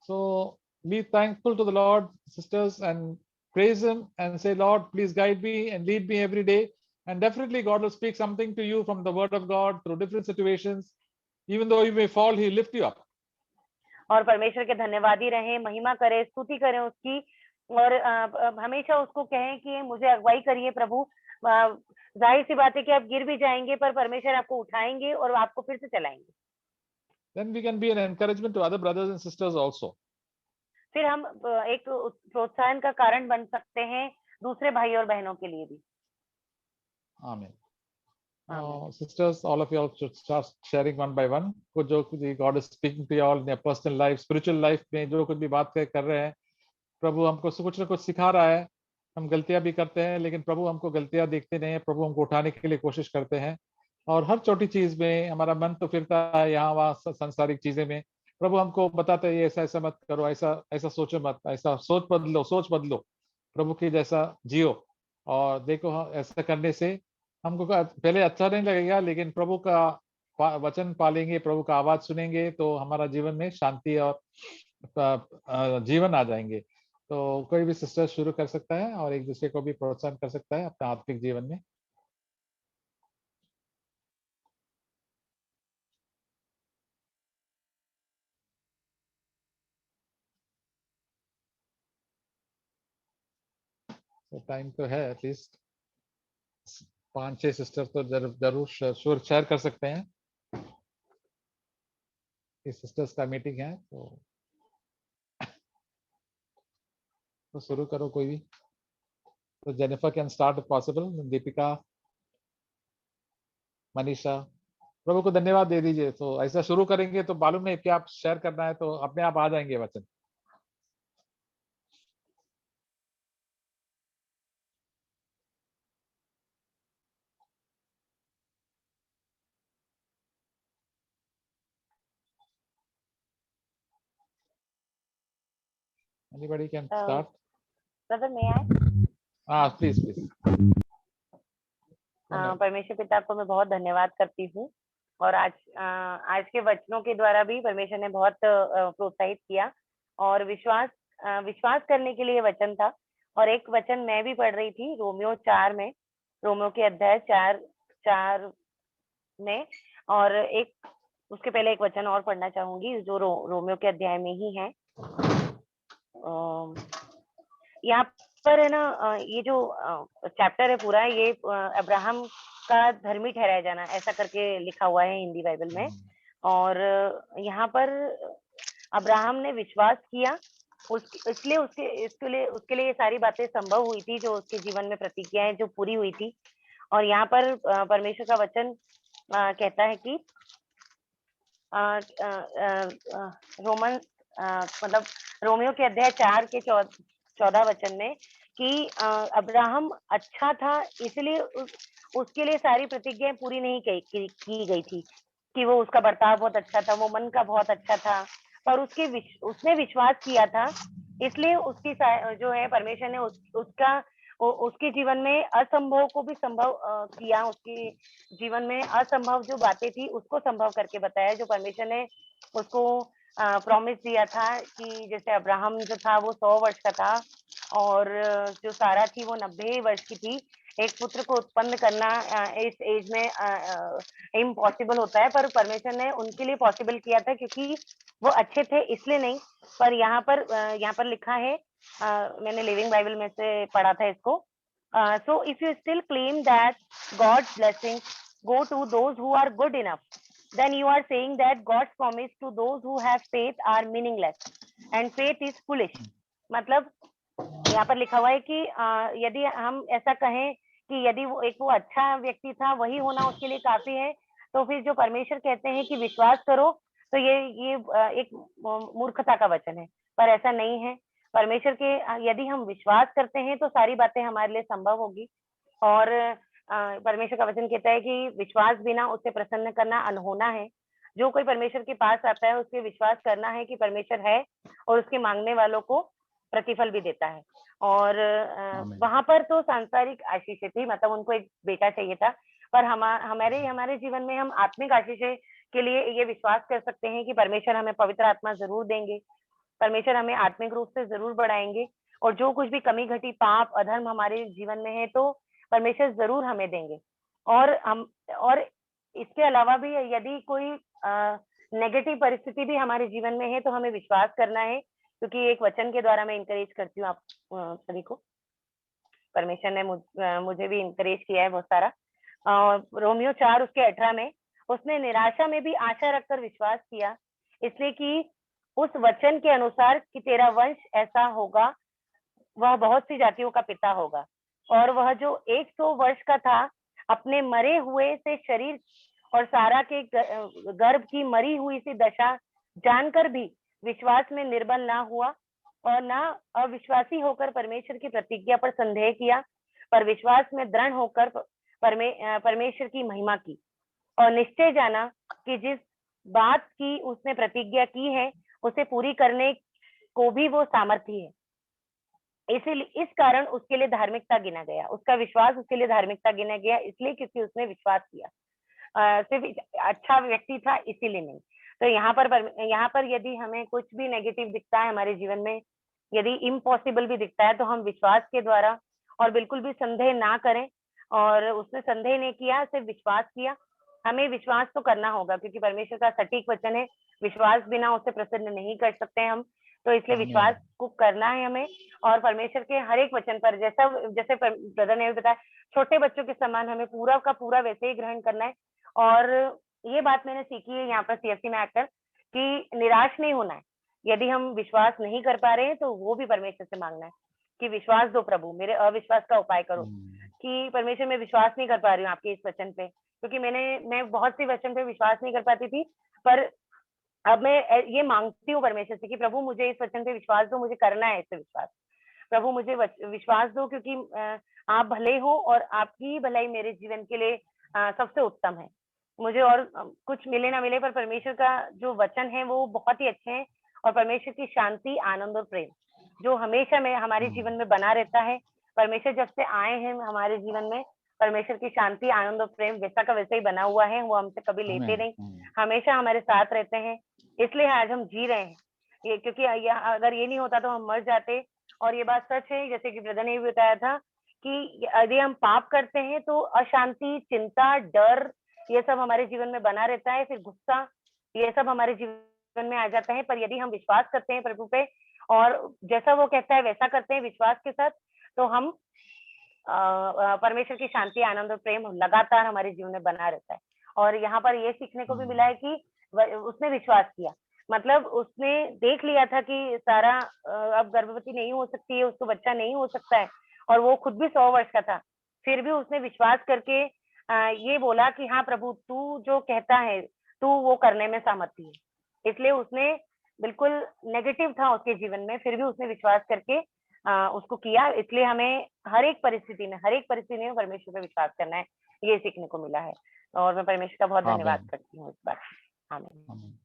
So be thankful to the Lord, sisters, and praise Him and say, Lord, please guide me and lead me every day. And definitely God will speak something to you from the Word of God through different situations. Even though you may fall, He'll lift you up. और परमेश्वर के धन्यवादी रहें, महिमा करें, स्तुति करें उसकी, और हमेशा उसको कहें कि मुझे अगुवाई करिए प्रभु। जाहिर सी बात है कि आप गिर भी जाएंगे, पर परमेश्वर आपको उठाएंगे और आपको फिर से चलाएंगे। Then we can be an encouragement to other brothers and sisters also. फिर हम एक प्रोत्साहन का कारण बन सकते हैं दूसरे भाई और बहनों के लिए भी। Amen. Sisters, all of you all should start sharing one by one. कुछ जो God is speaking to you all in your personal life, spiritual life में जो कुछ भी बात कर रहे हैं, प्रभु हमको कुछ न कुछ सिखा रहा है। हम गलतियां भी करते हैं, लेकिन प्रभु हमको गलतियां देखते नहीं है, प्रभु हमको उठाने के लिए कोशिश करते हैं। और हर छोटी चीज में हमारा मन तो फिरता है यहाँ वहाँ सांसारिक चीजें में, प्रभु हमको बताते हैं ऐसा ऐसा मत करो, ऐसा ऐसा सोचो मत, ऐसा सोच बदलो, प्रभु की जैसा जियो। और देखो ऐसा करने से हमको पहले अच्छा नहीं लगेगा, लेकिन प्रभु का वचन पालेंगे, प्रभु का आवाज सुनेंगे तो हमारा जीवन में शांति और जीवन आ जाएंगे। तो कोई भी सिस्टर शुरू कर सकता है और एक दूसरे को भी प्रोत्साहन कर सकता है अपने आत्मिक जीवन में। तो टाइम तो है, एटलीस्ट 5-6 सिस्टर तो जरूर शेयर कर सकते हैं। इस सिस्टर्स का मीटिंग है तो शुरू करो कोई भी। तो Jennifer can start possible, Deepika, Manisha, प्रभु को धन्यवाद दे दीजिए। तो ऐसा शुरू करेंगे तो मालूम नहीं क्या आप शेयर करना है तो अपने आप आ जाएंगे वचन। Anybody can start? ब्रदर मैं आए। हाँ प्लीज प्लीज। परमेश्वर पिता को मैं बहुत धन्यवाद करती हूँ, और आज के वचनों के द्वारा भी परमेश्वर ने बहुत प्रोत्साहित किया, और विश्वास करने के लिए वचन था। और एक वचन मैं भी पढ़ रही थी रोमियो 4 में, रोमियो के अध्याय 4 में, और एक उसके पहले एक वचन और पढ़ना चाहूंगी जो रोमियो के अध्याय में ही है। यहाँ पर है ना, ये जो चैप्टर है पूरा, ये अब्राहम का धर्मी ठहराया जाना ऐसा करके लिखा हुआ है हिंदी बाइबल में। और यहाँ पर अब्राहम ने विश्वास किया, इसलिए उसके लिए ये सारी बातें संभव हुई थी, जो उसके जीवन में प्रतिज्ञाएं जो पूरी हुई थी। और यहाँ पर परमेश्वर का वचन कहता है कि रोमन मतलब रोमियो के अध्याय 4 के 14 वचन में कि अब्राहम अच्छा था, इसलिए उसके लिए सारी प्रतिज्ञाएं पूरी नहीं की गई थी, कि वो उसका बर्ताव बहुत अच्छा था, वो मन का बहुत अच्छा था, पर उसने विश्वास किया था, इसलिए उसकी जो है परमेश्वर ने उसके जीवन में असंभव को भी संभव किया। उसके जीवन में असंभव जो बातें थी उसको संभव करके बताया, जो परमेश्वर ने उसको प्रॉमिस दिया था कि जैसे अब्राहम जो था वो 100 वर्ष का था, और जो सारा थी वो 90 वर्ष की थी। एक पुत्र को उत्पन्न करना इस एज में इम्पॉसिबल होता है, पर परमेश्वर ने उनके लिए पॉसिबल किया था, क्योंकि वो अच्छे थे इसलिए नहीं। पर यहाँ पर लिखा है, मैंने लिविंग बाइबल में से पढ़ा था इसको। So if you still claim that God's blessings go to those who are good enough, then you are saying that God's promise to those who have faith are meaningless and faith is foolish। मतलब यहाँ पर लिखा हुआ है कि यदि हम ऐसा कहें कि यदि वो अच्छा व्यक्ति था, वही होना उसके लिए काफी है, तो फिर जो परमेश्वर कहते हैं कि विश्वास करो, तो ये एक मूर्खता का वचन है। पर ऐसा नहीं है, परमेश्वर के यदि हम विश्वास करते हैं तो सारी बातें हमारे लिए संभव होगी। और परमेश्वर का वचन कहता है कि विश्वास बिना उससे प्रसन्न करना अनहोना है। जो कोई परमेश्वर के पास आता है उसके विश्वास करना है कि परमेश्वर है, और उसके मांगने वालों को प्रतिफल भी देता है। और वहां पर तो सांसारिक आशीषें थी, मतलब उनको एक बेटा चाहिए था, पर हमारे जीवन में हम आत्मिक आशीषें के लिए ये विश्वास कर सकते हैं कि परमेश्वर हमें पवित्र आत्मा जरूर देंगे, परमेश्वर हमें आत्मिक रूप से जरूर बढ़ाएंगे, और जो कुछ भी कमी घटी पाप अधर्म हमारे जीवन में है तो परमेश्वर जरूर हमें देंगे। और इसके अलावा भी यदि कोई नेगेटिव परिस्थिति भी हमारे जीवन में है तो हमें विश्वास करना है, क्योंकि एक वचन के द्वारा मैं इंकरेज करती हूँ आप सभी को। परमेश्वर ने मुझे भी इंकरेज किया है बहुत सारा। रोमियो 4 उसके 18 में, उसने निराशा में भी आशा रखकर विश्वास किया, इसलिए कि उस वचन के अनुसार कि तेरा वंश ऐसा होगा, वह बहुत सी जातियों का पिता होगा। और वह जो 100 वर्ष का था, अपने मरे हुए से शरीर और सारा के गर्भ की मरी हुई सी दशा जानकर भी विश्वास में निर्बल ना हुआ, और ना अविश्वासी होकर परमेश्वर की प्रतिज्ञा पर संदेह किया, पर विश्वास में दृढ़ होकर परमेश्वर की महिमा की, और निश्चय जाना कि बात की उसने प्रतिज्ञा की है, उसे पूरी करने को भी वो सामर्थ्य है। इसीलिए इस कारण उसके लिए धार्मिकता गिना गया, उसका विश्वास उसके लिए धार्मिकता गिना गया, इसलिए क्योंकि उसने विश्वास किया। सिर्फ अच्छा व्यक्ति था इसीलिए नहीं। तो यहाँ पर यदि हमें कुछ भी नेगेटिव दिखता है हमारे जीवन में, यदि इम्पॉसिबल भी दिखता है, तो हम विश्वास के द्वारा और बिल्कुल भी संदेह ना करें। और उसने संदेह नहीं किया, सिर्फ विश्वास किया। हमें विश्वास तो करना होगा क्योंकि परमेश्वर का सटीक वचन है, विश्वास बिना उसे प्रसन्न नहीं कर सकते हम। तो इसलिए विश्वास आमीन। को करना है हमें, और परमेश्वर के हर एक वचन पर, जैसा जैसे ब्रदर ने भी बताया, छोटे बच्चों के समान हमें पूरा का पूरा वैसे ही ग्रहण करना है। और ये बात मैंने सीखी है यहाँ पर सीएफसी में आकर, कि निराश नहीं होना है। यदि हम विश्वास नहीं कर पा रहे हैं तो वो भी परमेश्वर से मांगना है कि विश्वास दो प्रभु, मेरे अविश्वास का उपाय करो। कि परमेश्वर मैं विश्वास नहीं कर पा रही हूँ आपके इस वचन पे, क्योंकि मैं बहुत सी वचन पे विश्वास नहीं कर पाती थी, पर अब मैं ये मांगती हूँ परमेश्वर से कि प्रभु मुझे इस वचन पे विश्वास दो, मुझे करना है इससे विश्वास। प्रभु मुझे विश्वास दो, क्योंकि आप भले हो और आपकी भलाई मेरे जीवन के लिए सबसे उत्तम है। मुझे और कुछ मिले ना मिले, पर परमेश्वर का जो वचन है वो बहुत ही अच्छे हैं। और परमेश्वर की शांति, आनंद और प्रेम जो हमेशा में हमारे जीवन में बना रहता है। परमेश्वर जब से आए हैं हमारे जीवन में, परमेश्वर की शांति, आनंद और प्रेम वैसा का वैसा ही बना हुआ है, वो हमसे कभी लेते आमीन। नहीं, हमेशा हमारे साथ रहते हैं। इसलिए आज हम जी रहे हैं ये, क्योंकि अगर ये नहीं होता तो हम मर जाते। और ये बात सच है, जैसे कि ब्रदर ने भी बताया था, कि यदि हम पाप करते हैं तो अशांति, चिंता, डर ये सब हमारे जीवन में बना रहता है, फिर गुस्सा ये सब हमारे जीवन में आ जाता है। पर यदि हम विश्वास करते हैं प्रभु पे और जैसा वो कहता है वैसा करते हैं विश्वास के साथ, तो हम परमेश्वर की शांति, आनंद और प्रेम लगातार हमारे जीवन में बना रहता है। और यहाँ पर ये सीखने को भी मिला है कि उसने विश्वास किया, मतलब उसने देख लिया था कि सारा अब गर्भवती नहीं हो सकती है, उसको बच्चा नहीं हो सकता है, और वो खुद भी 100 वर्ष का था। फिर भी उसने विश्वास करके ये बोला कि हाँ प्रभु, तू जो कहता है तू वो करने में सामर्थ्य है। इसलिए उसने बिल्कुल नेगेटिव था उसके जीवन में, फिर भी उसने विश्वास करके उसको किया। इसलिए हमें हर एक परिस्थिति में परमेश्वर पे विश्वास करना है, ये सीखने को मिला है। और मैं परमेश्वर का बहुत धन्यवाद आमीन। करती हूँ इस बात। आमीन। आमीन।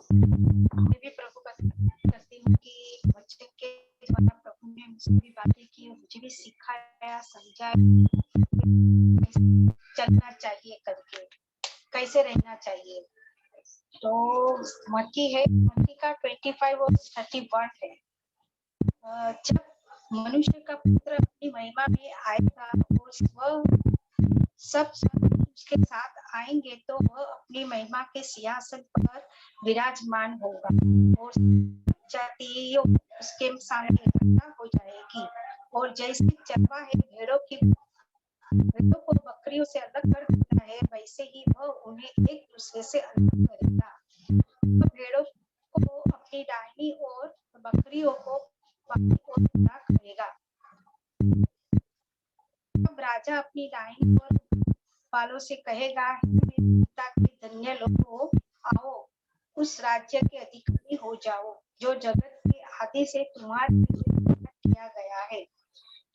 मैं भी प्रभु का धन्यवाद करती हूँ कि वचन के द्वारा प्रभु ने मुझसे भी बातें की, मुझे भी सिखाया, समझाया चलना चाहिए करके, कैसे रहना चाहिए। तो मत्ती का 25 और 31 है। जब मनुष्य का पुत्र अपनी महिमा में आएगा और वह सब उसके साथ आएंगे, तो वह अपनी महिमा के सिंहासन पर विराजमान होगा और जातियों उसके सामने इकट्ठा हो जाएगी। और जैसे चरवाहे भेड़ों को बकरियों से अलग कर देता है, वैसे ही वह उन्हें एक दूसरे से अलग करेगा। वह भेड़ों को अपनी दाहिनी और बकरियों को बाईं ओर खड़ा करेगा। तब राजा अपनी दाहिनी ओर वालों से कहेगा, मेरे पिता के धन्य लोगों, आओ उस राज्य के अधिकारी हो जाओ जो जगत के आदि से तुम्हारे लिए किया गया है।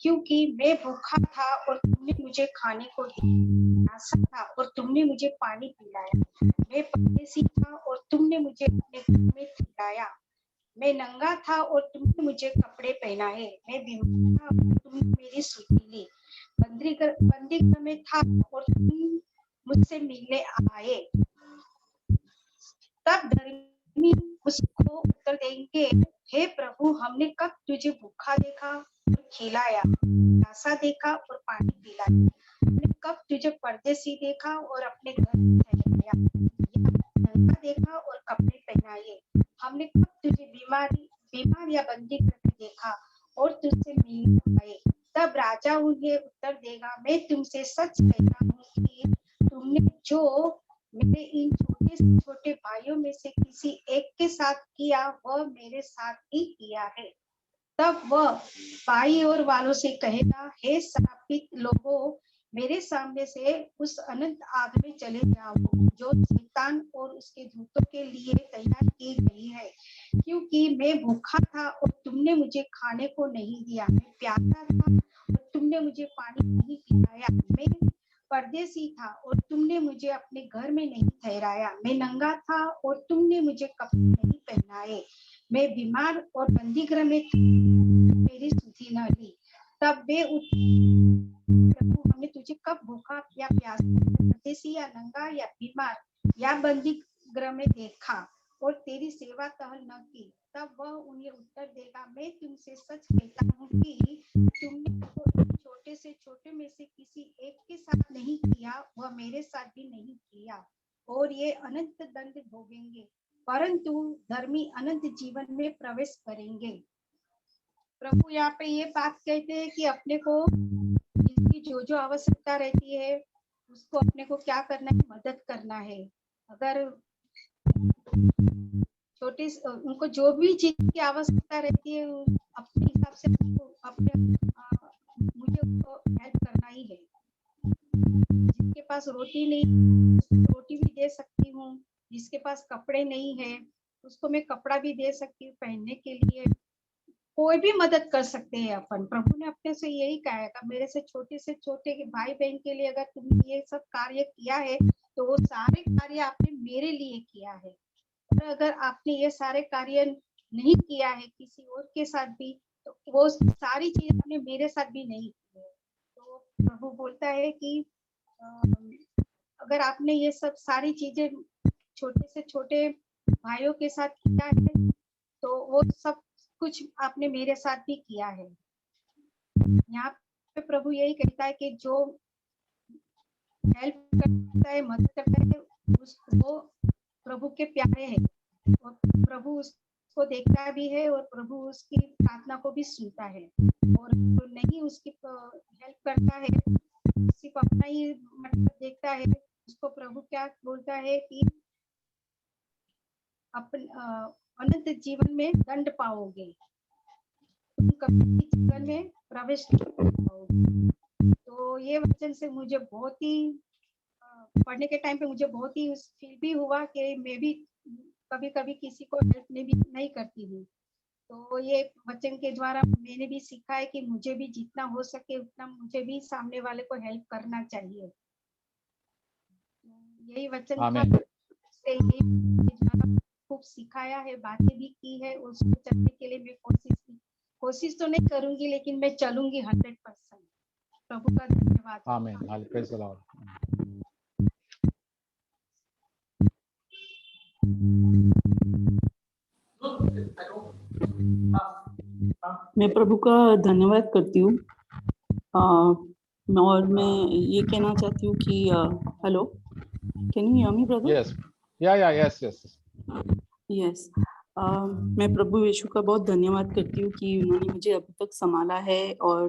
क्योंकि मैं भूखा था और तुमने मुझे खाने को दिया, प्यासा था और तुमने मुझे पानी पिलाया, मैं परदेसी था और तुमने मुझे अपने घर में ठहराया, मैं नंगा था और तुमने मुझे कपड़े पहनाए, मैं बीमार था और तुमने मेरी सुधि ली, बंदी घर में था और तुम मुझसे मिलने आए। तब धर्मी उसको उत्तर देंगे, हे प्रभु, हमने कब तुझे भूखा देखा और खिलाया, प्यासा देखा और पानी पिलाया, हमने कब तुझे परदेसी देखा और अपने घर में ठहराया, या नंगा देखा और कपड़े पहनाए, हमने कब तुझे बीमार या बंदी घर में देखा और तुझसे मिलने आए। तब राजा उन्हें उत्तर देगा, मैं तुमसे सच कहता हूँ कि तुमने जो मेरे इन छोटे से छोटे भाइयों में से किसी एक के साथ किया, वह मेरे साथ ही किया है। तब वह बाईं ओर वालों से कहेगा, हे श्रापित लोगों, मेरे सामने से उस अनंत आग में चले जाओ जो शैतान और उसके दूतों के लिए तैयार की गई है, क्योंकि मैं भूखा था और तुमने मुझे खाने को नहीं दिया, मैं प्यासा था और तुमने मुझे पानी नहीं पिलाया, मैं परदेसी था और तुमने मुझे अपने घर में नहीं ठहराया, मैं नंगा था और तुमने मुझे कपड़े नहीं पहनाए, मैं बीमार और बंदीगृह में था, मेरी सुधि न ली। तब वे प्रभु, हमने तुझे कब भूखा या प्यासा, परदेसी या नंगा या बीमार या बंदी गृह में देखा और तेरी सेवा टहल न की। तब वह उन्हें उत्तर देगा, मैं तुमसे सच कहता हूँ कि तुमने तो छोटे से छोटे में से किसी एक के साथ नहीं किया, वह मेरे साथ भी नहीं किया, और ये अनंत दंड भोगेंगे, परंतु धर्मी अनंत जीवन में प्रवेश करेंगे। प्रभु यहाँ पे ये बात कहते हैं कि अपने को जिसकी जो जो आवश्यकता रहती है उसको अपने को क्या करना है, मदद करना है। अगर छोटे उनको जो भी चीज की आवश्यकता रहती है अपने हिसाब से अपने मुझे उनको हेल्प करना ही है। जिसके पास रोटी नहीं, रोटी भी दे सकती हूँ, जिसके पास कपड़े नहीं है उसको मैं कपड़ा भी दे सकती हूँ पहनने के लिए। कोई भी मदद कर सकते हैं अपन। प्रभु ने अपने से यही कहा है, मेरे से छोटे भाई बहन के लिए अगर तुमने ये सब कार्य किया है तो वो सारे कार्य आपने मेरे लिए किया है। और अगर आपने ये सारे कार्य नहीं किया है किसी और के साथ भी, तो वो सारी चीजें आपने मेरे साथ भी नहीं की है। तो प्रभु बोलता है कि अगर आपने ये सब सारी चीजें छोटे से छोटे भाइयों के साथ किया है तो वो सब कुछ आपने मेरे साथ भी किया है। यहाँ पे प्रभु यही कहता है कि जो हेल्प करता है, मदद करता है, वो प्रभु के प्यारे हैं और प्रभु उसको देखता भी है और प्रभु उसकी प्रार्थना को भी सुनता है। और जो नहीं उसकी हेल्प करता है, सिर्फ अपना ही मतलब देखता है, उसको प्रभु क्या बोलता है कि अपन अनंत जीवन में दंड पाओगे, तुम कभी जीवन में प्रवेश नहीं कर पाओगे। तो ये वचन से मुझे बहुत ही पढ़ने के टाइम पे मुझे बहुत ही फील भी हुआ कि मैं भी कभी कभी किसी को हेल्प नहीं करती हूँ। तो ये वचन के द्वारा मैंने भी सीखा है कि मुझे भी जितना हो सके उतना मुझे भी सामने वाले को हेल्प करना चाहिए। यही वचन था, से खूब सिखाया है, बातें भी की है, उसको चलने के लिए मैं कोशिश तो नहीं करूंगी लेकिन मैं चलूंगी 100%। प्रभु का धन्यवाद। आमीन। Praise the Lord. मैं प्रभु का धन्यवाद करती हूँ और मैं ये कहना चाहती हूँ कि hello, can you hear me brother? Yes, yes. Yes, मैं प्रभु यीशु का बहुत धन्यवाद करती हूँ कि उन्होंने मुझे अभी तक संभाला है। और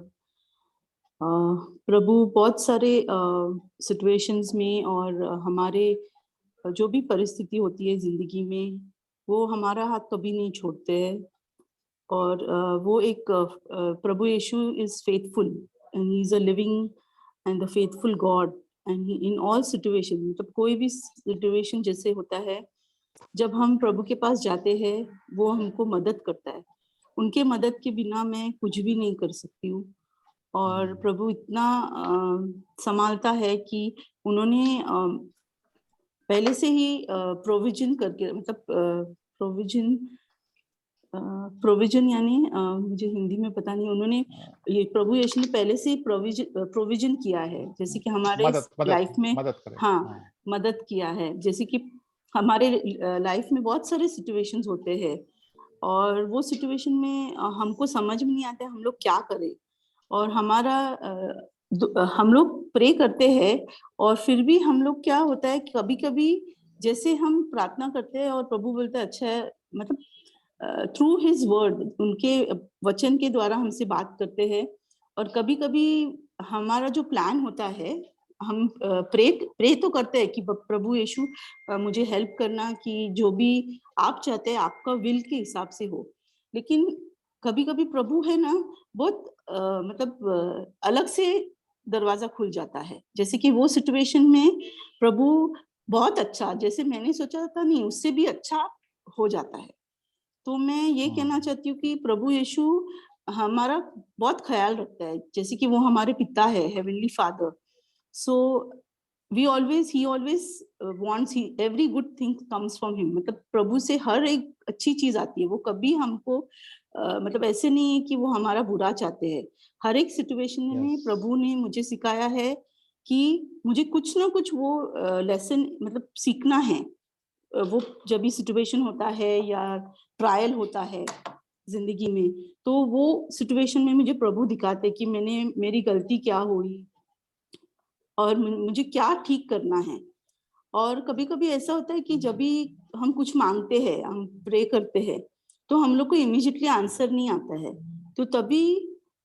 प्रभु बहुत सारे सिचुएशंस में और हमारे जो भी परिस्थिति होती है जिंदगी में, वो हमारा हाथ कभी नहीं छोड़ते हैं। और वो एक प्रभु Yeshu is faithful and he is a living and the faithful God and in all situation, मतलब कोई भी सिचुएशन जैसे होता है, जब हम प्रभु के पास जाते हैं वो हमको मदद करता है। उनके मदद के बिना मैं कुछ भी नहीं कर सकती हूँ। और प्रभु इतना संभालता है कि उन्होंने पहले से ही प्रोविजन करके, मतलब प्रोविजन यानी मुझे हिंदी में पता नहीं, उन्होंने ये प्रभु यीशु ने पहले से प्रोविजन किया है, जैसे कि हमारे लाइफ में मदद किया है। जैसे कि हमारे लाइफ में बहुत सारे सिचुएशंस होते हैं और वो सिचुएशन में हमको समझ में नहीं आता हम लोग क्या करें, और हम लोग प्रे करते हैं और फिर भी हम लोग क्या होता है, कभी कभी जैसे हम प्रार्थना करते हैं और प्रभु बोलते हैं अच्छा है, मतलब थ्रू हिज वर्ड, उनके वचन के द्वारा हमसे बात करते हैं। और कभी कभी हमारा जो प्लान होता है, हम प्रे तो करते हैं कि प्रभु यीशु मुझे हेल्प करना, कि जो भी आप चाहते हैं आपका विल के हिसाब से हो। लेकिन कभी कभी प्रभु है ना बहुत मतलब अलग से दरवाजा खुल जाता है। जैसे कि वो सिचुएशन में प्रभु बहुत अच्छा, जैसे मैंने सोचा था नहीं उससे भी अच्छा हो जाता है। तो मैं ये कहना चाहती हूँ कि प्रभु यीशु हमारा बहुत ख्याल रखता है, जैसे कि वो हमारे पिता है, heavenly father. So he always wants every good thing comes from him। मतलब प्रभु से हर एक अच्छी चीज आती है। वो कभी हमको मतलब ऐसे नहीं है कि वो हमारा बुरा चाहते हैं। हर एक सिचुएशन में Yes. प्रभु ने मुझे सिखाया है कि मुझे कुछ ना कुछ वो लेसन मतलब सीखना है। वो जब भी सिचुएशन होता है या ट्रायल होता है जिंदगी में, तो वो सिचुएशन में मुझे प्रभु दिखाते कि मेरी गलती क्या हुई और मुझे क्या ठीक करना है। और कभी-कभी ऐसा होता है कि जब भी हम कुछ मांगते हैं, हम प्रे करते हैं, तो हम लोग को इमीडिएटली आंसर नहीं आता है। तो तभी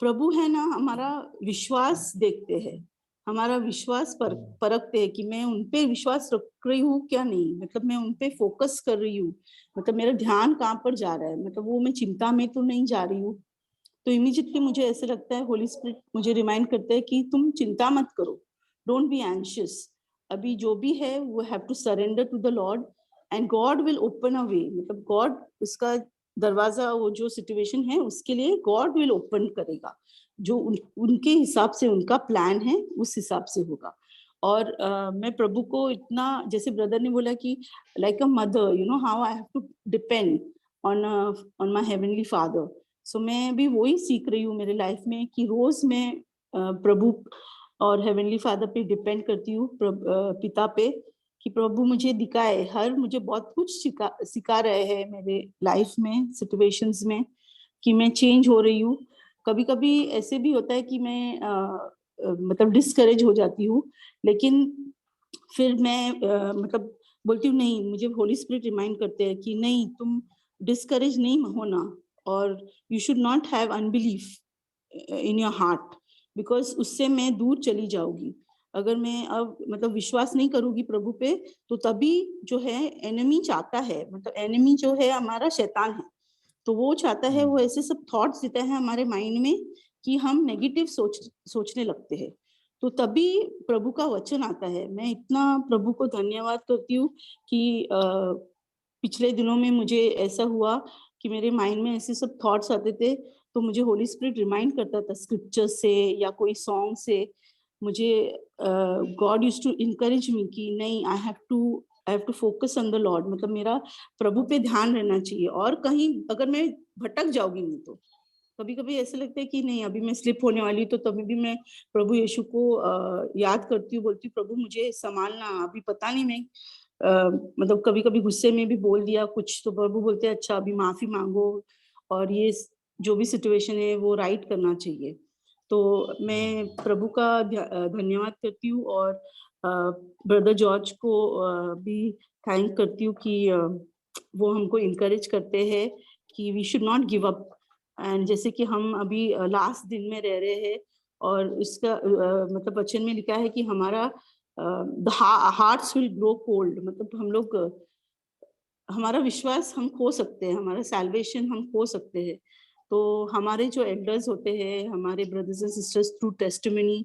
प्रभु है ना हमारा विश्वास देखते हैं, हमारा विश्वास परखते हैं कि मैं उन पे विश्वास रख रही हूँ क्या नहीं, मतलब मैं उन पे फोकस कर रही हूँ, मतलब मेरा ध्यान कहाँ पर जा रहा है, मतलब वो मैं चिंता में तो नहीं जा रही हूँ। तो इमीडिएटली मुझे ऐसे लगता है होली स्पिरिट मुझे रिमाइंड करता है कि तुम चिंता मत करो, डोंट बी एंशियस। अभी जो भी है वो have to surrender to the Lord and God will open a way. मतलब गॉड उसका दरवाजा, वो जो सिचुएशन है उसके लिए गॉड विल ओपन करेगा, जो उनके हिसाब से उनका प्लान है उस हिसाब से होगा। और मैं प्रभु को इतना, जैसे ब्रदर ने बोला कि like a mother, you know how I have to depend on my heavenly father. So मैं भी वही सीख रही हूँ मेरे लाइफ में कि रोज मैं प्रभु और हेवनली फादर पे डिपेंड करती हूँ, पिता पे, कि प्रभु मुझे दिखाए, हर मुझे बहुत कुछ सिखा रहे हैं मेरे लाइफ में सिचुएशंस में, कि मैं चेंज हो रही हूँ। कभी कभी ऐसे भी होता है कि मैं मतलब डिस्करेज हो जाती हूँ, लेकिन फिर मैं मतलब बोलती हूँ नहीं, मुझे होली स्पिरिट रिमाइंड करते हैं कि नहीं, तुम डिस्करेज नहीं होना, और you should not have unbelief in your heart, because उससे मैं दूर चली जाऊंगी। अगर मैं अब मतलब विश्वास नहीं करूंगी प्रभु पे, तो तभी जो है एनिमी चाहता है, मतलब एनिमी जो है हमारा शैतान है, तो वो चाहता है, वो ऐसे सब थॉट्स देता है हमारे माइंड में कि हम नेगेटिव सोचने लगते हैं। तो तभी प्रभु का वचन आता है। मैं इतना प्रभु को धन्यवाद करती हूँ कि पिछले दिनों में मुझे ऐसा हुआ कि मेरे माइंड में ऐसे सब थॉट्स आते थे, तो मुझे होली स्पिरिट रिमाइंड करता था स्क्रिप्चर से या कोई सॉन्ग से। मुझे God used to encourage me कि नहीं, I have to focus on the Lord, मतलब मेरा प्रभु पे ध्यान रहना चाहिए। और कहीं अगर मैं भटक जाऊंगी नहीं, तो कभी कभी ऐसा लगता है कि नहीं अभी मैं स्लिप होने वाली, तो तभी भी मैं प्रभु यीशु को याद करती हूँ, बोलती हूँ प्रभु मुझे संभालना, अभी पता नहीं मैं मतलब कभी कभी गुस्से में भी बोल दिया कुछ, तो प्रभु बोलते हैं अच्छा अभी माफी मांगो, और ये जो भी सिचुएशन है वो राइट करना चाहिए। तो मैं प्रभु का धन्यवाद करती हूँ, और ब्रदर जॉर्ज को भी थैंक करती हूँ कि वो हमको इनकरेज करते हैं कि we should not give up. And जैसे कि हम अभी लास्ट दिन में रह रहे हैं, और इसका मतलब वचन में लिखा है कि हमारा the hearts will grow cold, मतलब हम लोग हमारा विश्वास हम खो सकते हैं, हमारा सैल्वेशन हम खो सकते हैं। तो हमारे जो एल्डर्स होते हैं, हमारे brothers and sisters through testimony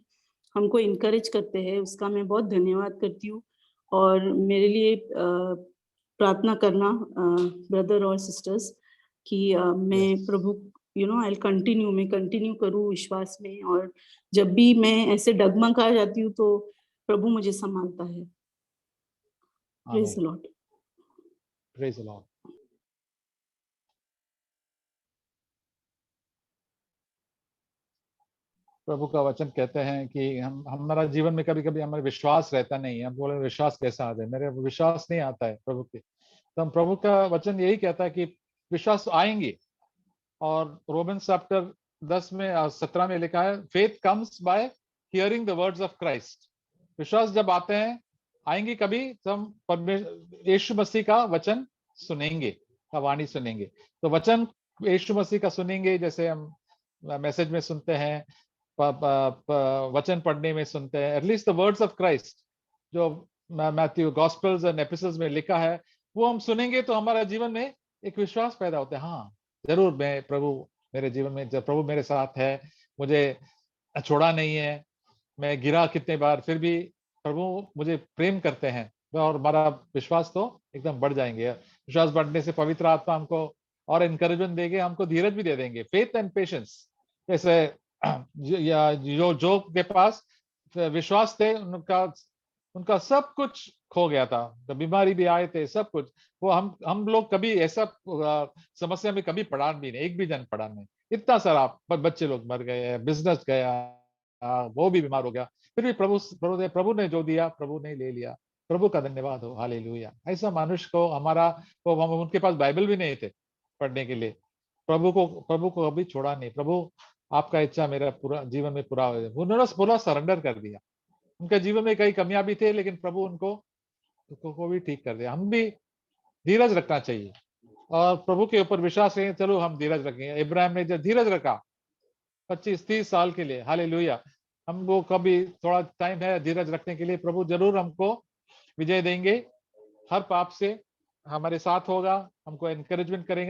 हमको इनकरेज करते हैं, उसका मैं बहुत धन्यवाद करती हूँ। और मेरे लिए प्रार्थना करना ब्रदर और सिस्टर्स कि मैं प्रभु आई कंटिन्यू, मैं कंटिन्यू करूँ विश्वास में, और जब भी मैं ऐसे डगमगा जाती हूँ तो प्रभु मुझे संभालता है। Praise the Lord. Praise the Lord. प्रभु का वचन कहते हैं कि हम हमारा जीवन में कभी कभी हमारा विश्वास रहता नहीं है, हम बोले विश्वास कैसा आ जाए, मेरे विश्वास नहीं आता है प्रभु के। तो हम प्रभु का वचन यही कहता है कि विश्वास आएंगे, और रोमन्स चैप्टर 10 में 17 में लिखा है faith comes by hearing the words of Christ. विश्वास जब आते हैं, आएंगे कभी, तो हम यीशु मसीह का वचन सुनेंगे, का वाणी सुनेंगे। तो वचन यीशु मसीह का सुनेंगे, जैसे हम मैसेज में सुनते हैं, वचन पढ़ने में सुनते हैं, at least the words of Christ जो मैथ्यू गॉस्पेल्स एंड एपिसोड्स में लिखा है, वो हम सुनेंगे तो हमारा जीवन में एक विश्वास पैदा होता है, हाँ जरूर मैं प्रभु मेरे जीवन में, जब प्रभु मेरे साथ है, मुझे छोड़ा नहीं है, मैं गिरा कितने बार, फिर भी प्रभु मुझे प्रेम करते हैं, और हमारा विश्वास तो एकदम बढ़ जाएंगे। विश्वास बढ़ने से पवित्र आत्मा हमको और इनकरेजमेंट देंगे, हमको धीरज भी दे देंगे, फेथ एंड पेशेंस। जैसे जो के पास विश्वास थे, उनका सब कुछ खो गया था, तो बीमारी भी आए थे, सब कुछ। वो हम लोग कभी ऐसा समस्या में कभी पड़ा भी नहीं, एक भी जन पड़ा नहीं। इतना सारा बच्चे लोग मर गए, बिजनेस गया, वो भी बीमार हो गया, फिर भी प्रभु ने जो दिया, प्रभु ने ले लिया। प्रभु का धन्यवाद हो, हालेलुया। ऐसा मनुष्य को हमारा, तो हम उनके पास बाइबल भी नहीं थे पढ़ने के लिए, प्रभु को अभी छोड़ा नहीं। प्रभु आपका इच्छा मेरा पूरा जीवन में पूरा हो जाए, उन्होंने पूरा सरेंडर कर दिया। उनके जीवन में कई कमियां भी थे, लेकिन प्रभु उनको को भी ठीक कर दिया। हम भी धीरज रखना चाहिए और प्रभु के ऊपर विश्वास करें, चलो हम धीरज रखेंगे। इब्राहिम ने जब धीरज रखा 25-30 साल के लिए, हालेलुया। हमको कभी थोड़ा टाइम है धीरज रखने के लिए, प्रभु जरूर हमको विजय देंगे, हर पाप से हमारे साथ होगा, हमको एनकरेजमेंट करेंगे।